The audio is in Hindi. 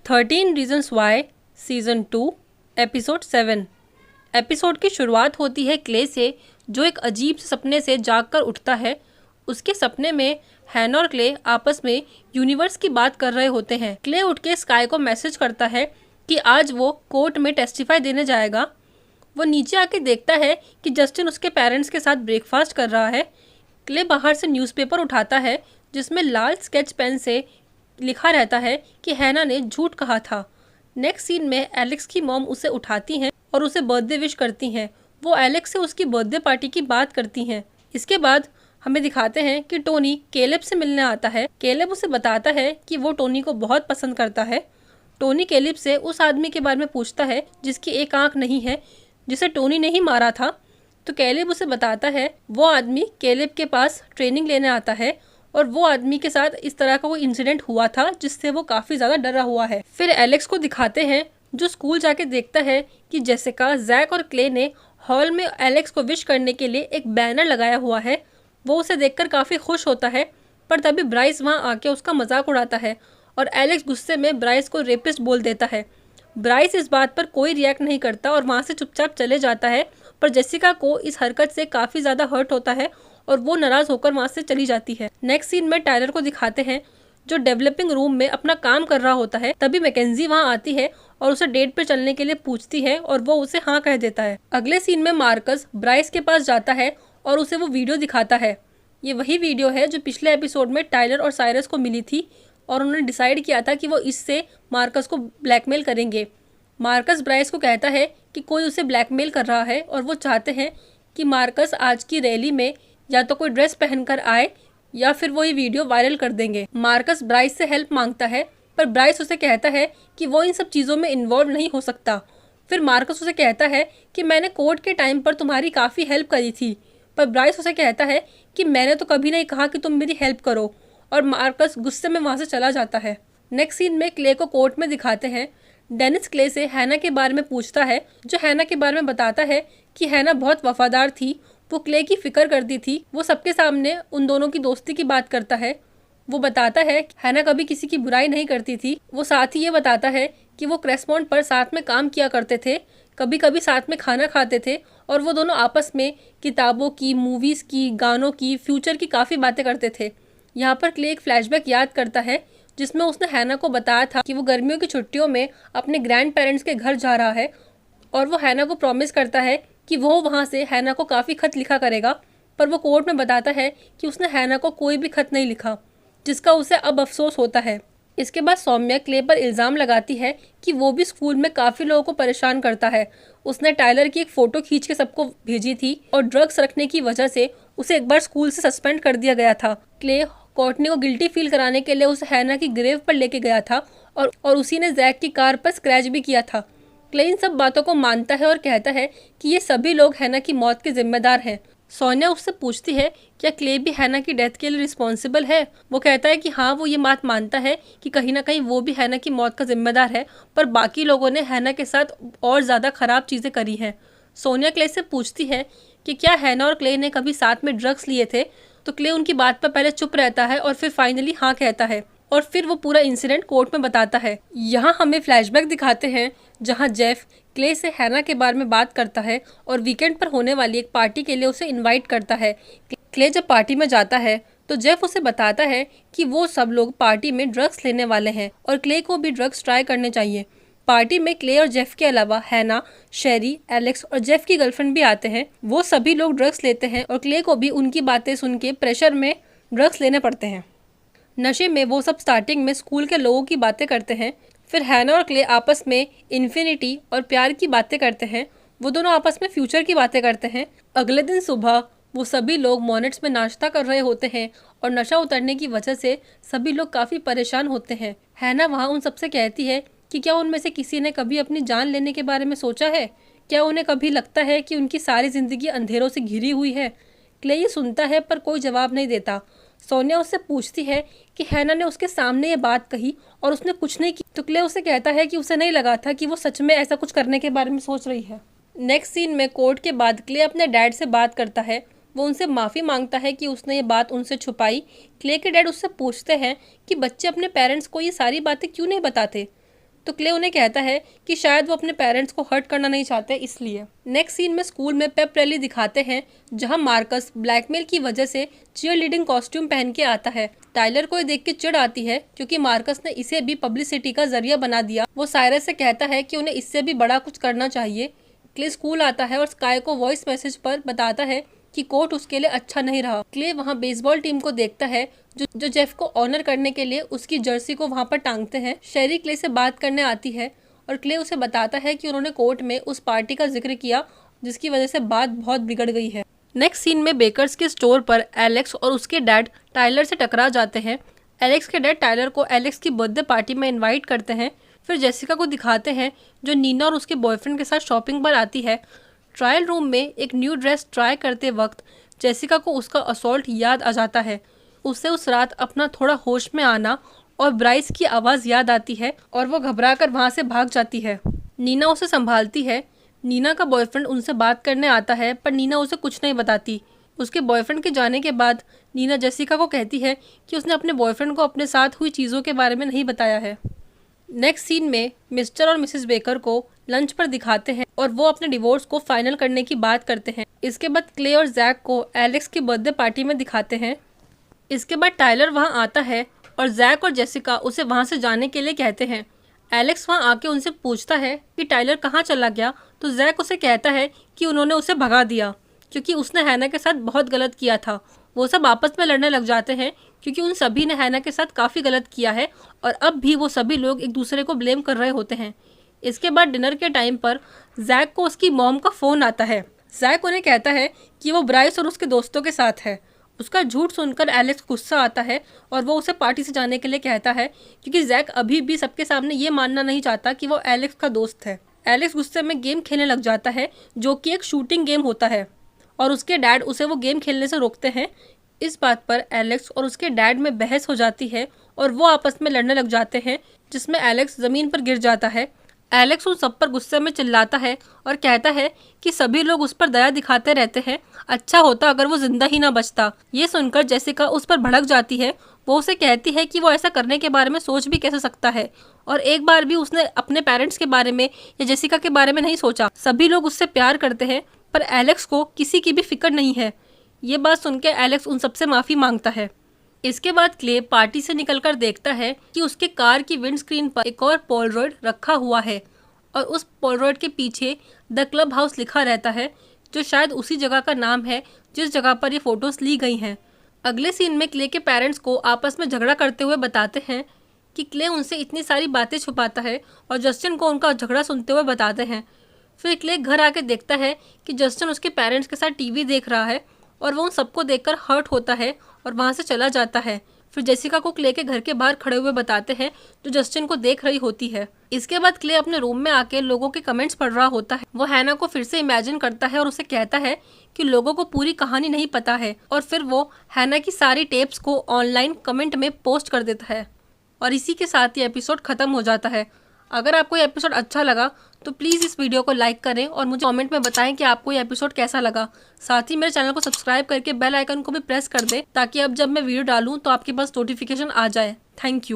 13 reasons why season 2 episode 7। Episode की शुरुआत होती है क्ले से, जो एक अजीब से सपने से जागकर उठता है। उसके सपने में हैना और क्ले आपस में यूनिवर्स की बात कर रहे होते हैं। क्ले उठ के स्काई को मैसेज करता है कि आज वो कोर्ट में टेस्टिफाई देने जाएगा। वो नीचे आके देखता है कि जस्टिन उसके पेरेंट्स के साथ ब्रेकफास्ट कर रहा है। क्ले बाहर से न्यूज़पेपर उठाता है जिसमें लाल स्केच पेन से लिखा रहता है कि हैना ने झूठ कहा था। नेक्स्ट सीन में एलेक्स की मॉम उसे उठाती हैं और उसे बर्थडे विश करती हैं। वो एलेक्स से उसकी बर्थडे पार्टी की बात करती हैं। इसके बाद हमें दिखाते हैं कि टोनी केलेब से मिलने आता है। केलेब उसे बताता है कि वो टोनी को बहुत पसंद करता है। टोनी केलेब से उस आदमी के बारे में पूछता है जिसकी एक आंख नहीं है, जिसे टोनी ने ही मारा था। तो केलेब उसे बताता है वो आदमी केलेब के पास ट्रेनिंग लेने आता है और वो आदमी के साथ इस तरह का कोई इंसिडेंट हुआ था जिससे वो काफ़ी ज़्यादा डरा हुआ है। फिर एलेक्स को दिखाते हैं जो स्कूल जाके देखता है कि जेसिका, जैक और क्ले ने हॉल में एलेक्स को विश करने के लिए एक बैनर लगाया हुआ है। वो उसे देखकर काफ़ी खुश होता है, पर तभी ब्राइस वहाँ आके उसका मजाक उड़ाता है और एलेक्स गुस्से में ब्राइस को रेपिस्ट बोल देता है। ब्राइस इस बात पर कोई रिएक्ट नहीं करता और वहाँ से चुपचाप चले जाता है, पर जेसिका को इस हरकत से काफ़ी ज़्यादा हर्ट होता है और वो नाराज़ होकर वहाँ से चली जाती है। नेक्स्ट सीन में टायलर को दिखाते हैं जो डेवलपिंग रूम में अपना काम कर रहा होता है। तभी मैकेंजी वहाँ आती है और उसे डेट पे चलने के लिए पूछती है और वो उसे हाँ कह देता है। अगले सीन में मार्कस ब्राइस के पास जाता है और उसे वो वीडियो दिखाता है। ये वही वीडियो है जो पिछले एपिसोड में टायलर और साइरस को मिली थी और उन्होंने डिसाइड किया था कि वो इससे मार्कस को ब्लैकमेल करेंगे। मार्कस ब्राइस को कहता है कि कोई उसे ब्लैकमेल कर रहा है और वो चाहते हैं कि मार्कस आज की रैली में या तो कोई ड्रेस पहनकर आए या फिर वो ये वीडियो वायरल कर देंगे। मार्कस ब्राइस से हेल्प मांगता है, पर ब्राइस उसे कहता है कि वो इन सब चीज़ों में इन्वॉल्व नहीं हो सकता। फिर मार्कस उसे कहता है कि मैंने कोर्ट के टाइम पर तुम्हारी काफ़ी हेल्प करी थी, पर ब्राइस उसे कहता है कि मैंने तो कभी नहीं कहा कि तुम मेरी हेल्प करो, और मार्कस गुस्से में वहाँ से चला जाता है। नेक्स्ट सीन में क्ले को कोर्ट में दिखाते हैं। डेनिस क्ले से हैना के बारे में पूछता है, जो हैना के बारे में बताता है कि हैना बहुत वफादार थी, वो क्ले की फिक्र करती थी। वो सबके सामने उन दोनों की दोस्ती की बात करता है। वो बताता है कि हैना कभी किसी की बुराई नहीं करती थी। वो साथ ही ये बताता है कि वो क्रेसमॉन्ट पर साथ में काम किया करते थे, कभी कभी साथ में खाना खाते थे और वो दोनों आपस में किताबों की, मूवीज़ की, गानों की, फ्यूचर की काफ़ी बातें करते थे। यहाँ पर क्ले एक फ्लैशबैक याद करता है जिसमें उसने हैना को बताया था कि वो गर्मियों की छुट्टियों में अपने ग्रैंड पेरेंट्स के घर जा रहा है और वो हैना को प्रॉमिस करता है कि वो वहाँ से हैना को काफ़ी खत लिखा करेगा, पर वो कोर्ट में बताता है कि उसने हैना को कोई भी खत नहीं लिखा, जिसका उसे अब अफसोस होता है। इसके बाद सौम्या क्ले पर इल्ज़ाम लगाती है कि वो भी स्कूल में काफ़ी लोगों को परेशान करता है। उसने टायलर की एक फ़ोटो खींच के सबको भेजी थी और ड्रग्स रखने की वजह से उसे एक बार स्कूल से सस्पेंड कर दिया गया था। क्ले कोर्टनी को गिल्टी फील कराने के लिए उसे हैना की ग्रेव पर लेके गया था और उसी ने जैक की कार पर स्क्रैच भी किया था। क्ले इन सब बातों को मानता है और कहता है कि ये सभी लोग हैना की मौत के जिम्मेदार हैं। सोनिया उससे पूछती है क्या क्ले भी हैना की डेथ के लिए रिस्पॉन्सिबल है। वो कहता है कि हाँ, वो ये बात मानता है कि कहीं ना कहीं वो भी हैना की मौत का जिम्मेदार है, पर बाकी लोगों ने हैना के साथ और ज़्यादा ख़राब चीज़ें करी हैं। सोनिया क्ले से पूछती है कि क्या हैना और क्ले ने कभी साथ में ड्रग्स लिए थे, तो क्ले उनकी बात पर पहले चुप रहता है और फिर फाइनली हाँ कहता है और फिर वो पूरा इंसिडेंट कोर्ट में बताता है। यहाँ हमें फ्लैशबैक दिखाते हैं जहाँ जेफ क्ले से हैना के बारे में बात करता है और वीकेंड पर होने वाली एक पार्टी के लिए उसे इनवाइट करता है। क्ले जब पार्टी में जाता है तो जेफ उसे बताता है कि वो सब लोग पार्टी में ड्रग्स लेने वाले हैं और क्ले को भी ड्रग्स ट्राई करने चाहिए। पार्टी में क्ले और जेफ के अलावा हैना, शेरी, एलेक्स और जेफ की गर्लफ्रेंड भी आते हैं। वो सभी लोग ड्रग्स लेते हैं और क्ले को भी उनकी बातें सुन के प्रेशर में ड्रग्स लेने पड़ते हैं। नशे में वो सब स्टार्टिंग में स्कूल के लोगों की बातें करते हैं, फिर हैना और क्ले आपस में इन्फिनिटी और प्यार की बातें करते हैं। वो दोनों आपस में फ्यूचर की बातें करते हैं। अगले दिन सुबह वो सभी लोग मॉनेट्स में नाश्ता कर रहे होते हैं और नशा उतरने की वजह से सभी लोग काफ़ी परेशान होते हैं। हैना वहाँ उन सबसे कहती है कि क्या उनमें से किसी ने कभी अपनी जान लेने के बारे में सोचा है, क्या उन्हें कभी लगता है कि उनकी सारी ज़िंदगी अंधेरों से घिरी हुई है। क्ले ये सुनता है पर कोई जवाब नहीं देता। सोनिया उससे पूछती है कि हैना ने उसके सामने ये बात कही और उसने कुछ नहीं की, तो क्ले उसे कहता है कि उसे नहीं लगा था कि वो सच में ऐसा कुछ करने के बारे में सोच रही है। नेक्स्ट सीन में कोर्ट के बाद क्ले अपने डैड से बात करता है। वो उनसे माफ़ी मांगता है कि उसने ये बात उनसे छुपाई। क्ले के डैड उससे पूछते हैं कि बच्चे अपने पेरेंट्स को ये सारी बातें क्यों नहीं बताते। तो क्ले उन्हें कहता है कि शायद वो अपने पेरेंट्स को हर्ट करना नहीं चाहते इसलिए। नेक्स्ट सीन में स्कूल में पेप रैली दिखाते हैं जहां मार्कस ब्लैकमेल की वजह से चीयर लीडिंग कॉस्ट्यूम पहन के आता है। टाइलर को ये देख के चिढ़ आती है क्योंकि मार्कस ने इसे भी पब्लिसिटी का जरिया बना दिया। वो साइरस से कहता है कि उन्हें इससे भी बड़ा कुछ करना चाहिए। क्ले स्कूल आता है और स्काई को वॉइस मैसेज पर बताता है कि कोर्ट उसके लिए अच्छा नहीं रहा। क्ले वहाँ बेसबॉल टीम को देखता है जो जेफ को ऑनर करने के लिए उसकी जर्सी को वहाँ पर टांगते हैं। शेरी क्ले से बात करने आती है और क्ले उसे बताता है कि उन्होंने कोर्ट में उस पार्टी का जिक्र किया जिसकी वजह से बात बहुत बिगड़ गई है। नेक्स्ट सीन में बेकर्स के स्टोर पर एलेक्स और उसके डैड टाइलर से टकरा जाते हैं। एलेक्स के डैड टाइलर को एलेक्स की बर्थडे पार्टी में इन्वाइट करते हैं। फिर जेसिका को दिखाते हैं जो नीना और उसके बॉयफ्रेंड के साथ शॉपिंग पर आती है। ट्रायल रूम में एक न्यू ड्रेस ट्राई करते वक्त जेसिका को उसका असॉल्ट याद आ जाता है। उसे उस रात अपना थोड़ा होश में आना और ब्राइस की आवाज़ याद आती है और वो घबराकर वहाँ से भाग जाती है। नीना उसे संभालती है। नीना का बॉयफ्रेंड उनसे बात करने आता है पर नीना उसे कुछ नहीं बताती। उसके बॉयफ्रेंड के जाने के बाद नीना जेसिका को कहती है कि उसने अपने बॉयफ्रेंड को अपने साथ हुई चीज़ों के बारे में नहीं बताया है। नेक्स्ट सीन में मिस्टर और मिसेस बेकर को लंच पर दिखाते हैं और वो अपने डिवोर्स को फाइनल करने की बात करते हैं। इसके बाद क्ले और जैक को एलेक्स की बर्थडे पार्टी में दिखाते हैं। इसके बाद टाइलर वहां आता है और जैक और जेसिका उसे वहां से जाने के लिए कहते हैं। एलेक्स वहां आके उनसे पूछता है कि टाइलर कहाँ चला गया, तो जैक उसे कहता है कि उन्होंने उसे भगा दिया क्योंकि उसने हैना के साथ बहुत गलत किया था। वो सब आपस में लड़ने लग जाते हैं क्योंकि उन सभी ने हैना के साथ काफ़ी गलत किया है और अब भी वो सभी लोग एक दूसरे को ब्लेम कर रहे होते हैं। इसके बाद डिनर के टाइम पर जैक को उसकी मॉम का फ़ोन आता है। जैक उन्हें कहता है कि वो ब्राइस और उसके दोस्तों के साथ है। उसका झूठ सुनकर एलेक्स गुस्सा आता है और वो उसे पार्टी से जाने के लिए कहता है क्योंकि जैक अभी भी सबके सामने ये मानना नहीं चाहता कि वो एलेक्स का दोस्त है। एलेक्स गुस्से में गेम खेलने लग जाता है जो कि एक शूटिंग गेम होता है और उसके डैड उसे वो गेम खेलने से रोकते हैं। इस बात पर एलेक्स और उसके डैड में बहस हो जाती है और वो आपस में लड़ने लग जाते हैं जिसमें एलेक्स ज़मीन पर गिर जाता है। एलेक्स उन सब पर गुस्से में चिल्लाता है और कहता है कि सभी लोग उस पर दया दिखाते रहते हैं, अच्छा होता अगर वो जिंदा ही ना बचता। ये सुनकर जेसिका उस पर भड़क जाती है। वो उसे कहती है कि वो ऐसा करने के बारे में सोच भी कैसे सकता है और एक बार भी उसने अपने पेरेंट्स के बारे में या जेसिका के बारे में नहीं सोचा। सभी लोग उससे प्यार करते हैं पर एलेक्स को किसी की भी फिक्र नहीं है। ये बात सुनकर एलेक्स उन सबसे माफ़ी मांगता है। इसके बाद क्ले पार्टी से निकलकर देखता है कि उसके कार की विंड स्क्रीन पर एक और पोलरॉइड रखा हुआ है और उस पोलरॉइड के पीछे द क्लब हाउस लिखा रहता है जो शायद उसी जगह का नाम है जिस जगह पर ये फ़ोटोज़ ली गई हैं। अगले सीन में क्ले के पेरेंट्स को आपस में झगड़ा करते हुए बताते हैं कि क्ले उनसे इतनी सारी बातें छुपाता है और जस्टिन को उनका झगड़ा सुनते हुए बताते हैं। फिर क्ले घर आके देखता है कि जस्टिन उसके पेरेंट्स के साथ टीवी देख रहा है और वो उन सबको देखकर हर्ट होता है और वहाँ से चला जाता है। फिर जेसिका को क्ले के घर के बाहर खड़े हुए बताते हैं जो जस्टिन को देख रही होती है। इसके बाद क्ले अपने रूम में आके लोगों के कमेंट्स पढ़ रहा होता है। वो हैना को फिर से इमेजिन करता है और उसे कहता है कि लोगों को पूरी कहानी नहीं पता है और फिर वो हैना की सारी टेप्स को ऑनलाइन कमेंट में पोस्ट कर देता है और इसी के साथ ये एपिसोड खत्म हो जाता है। अगर आपको ये एपिसोड अच्छा लगा तो प्लीज़ इस वीडियो को लाइक करें और मुझे कमेंट में बताएं कि आपको ये एपिसोड कैसा लगा। साथ ही मेरे चैनल को सब्सक्राइब करके बेल आइकन को भी प्रेस कर दें ताकि अब जब मैं वीडियो डालूं तो आपके पास नोटिफिकेशन आ जाए। Thank you.